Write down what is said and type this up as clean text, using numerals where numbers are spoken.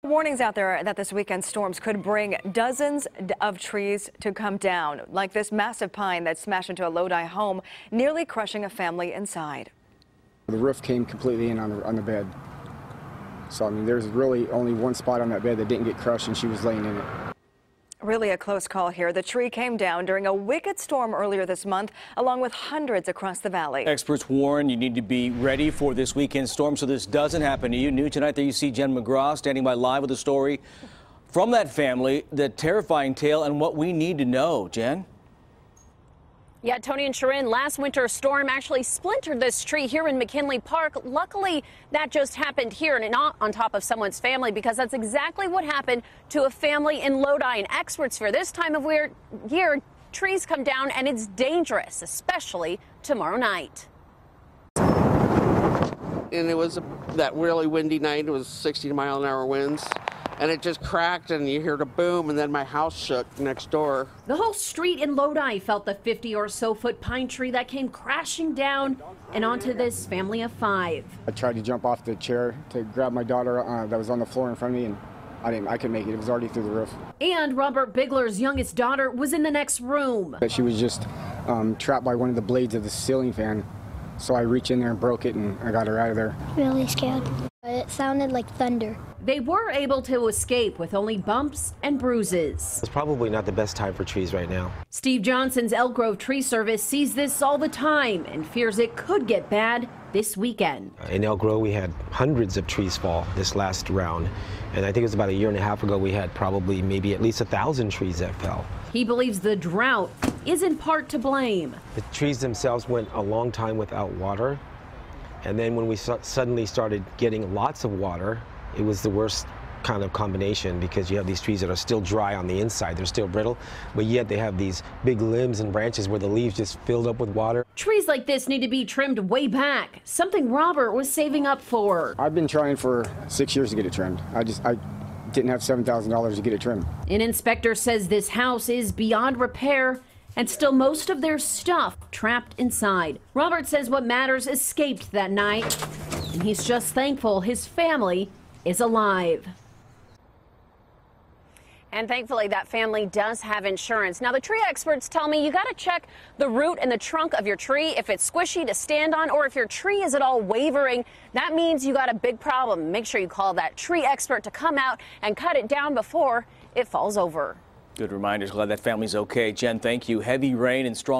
Warnings out there that this weekend storms could bring dozens of trees to come down, like this massive pine that smashed into a Lodi home, nearly crushing a family inside. The roof came completely in on the bed. So, I mean, there's really only one spot on that bed that didn't get crushed, and she was laying in it. Really a close call here. The tree came down during a wicked storm earlier this month, along with hundreds across the valley. Experts warn you need to be ready for this weekend storm so this doesn't happen to you. New tonight, there you see Jen McGraw standing by live with a story from that family, the terrifying tale and what we need to know. Jen? Yeah, Tony and Sharon, last winter's storm actually splintered this tree here in McKinley Park. Luckily, that just happened here and not on top of someone's family, because that's exactly what happened to a family in Lodi. And experts fear this time of year, trees come down and it's dangerous, especially tomorrow night. And it was that really windy night. It was 60-mile-an-hour winds. And it just cracked, and you heard a boom, and then my house shook next door. The whole street in Lodi felt the 50 or so foot pine tree that came crashing down and onto this family of 5. I tried to jump off the chair to grab my daughter that was on the floor in front of me, and I couldn't make it. It was already through the roof. And Robert Bigler's youngest daughter was in the next room. But she was just trapped by one of the blades of the ceiling fan. So I reached in there and broke it, and I got her out of there. Really scared. It sounded like thunder. They were able to escape with only bumps and bruises. It's probably not the best time for trees right now. Steve Johnson's Elk Grove Tree Service sees this all the time and fears it could get bad this weekend. In Elk Grove, we had hundreds of trees fall this last round. And I think it was about a year and a half ago, we had probably maybe at least 1,000 trees that fell. He believes the drought is in part to blame. The trees themselves went a long time without water. And then when we suddenly started getting lots of water, it was the worst kind of combination, because you have these trees that are still dry on the inside. They're still brittle, but yet they have these big limbs and branches where the leaves just filled up with water. Trees like this need to be trimmed way back, something Robert was saving up for. I've been trying for 6 years to get it trimmed. I didn't have $7,000 to get it trimmed. An inspector says this house is beyond repair and still most of their stuff trapped inside. Robert says what matters escaped that night, and he's just thankful his family is alive. And thankfully, that family does have insurance. Now, the tree experts tell me you got to check the root and the trunk of your tree. If it's squishy to stand on, or if your tree is at all wavering, that means you got a big problem. Make sure you call that tree expert to come out and cut it down before it falls over. Good reminders. Glad that family's okay. Jen, thank you. Heavy rain and strong